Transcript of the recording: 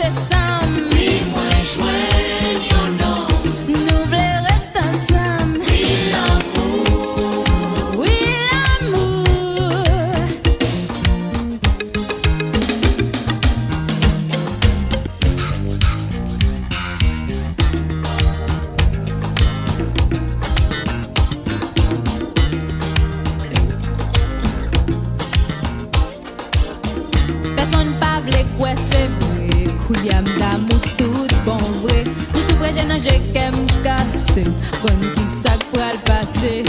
ensemble. Oui, moi joigne yon nom. Nous voulons rester ensemble. Oui, l'amour. Oui, l'amour. Personne pas vle quoi c'est vrai. Kouliam d'amour tout bon vrai. Nous tout près j'ai j'ai qu'aime casser. Bonne qui ça pour le passer.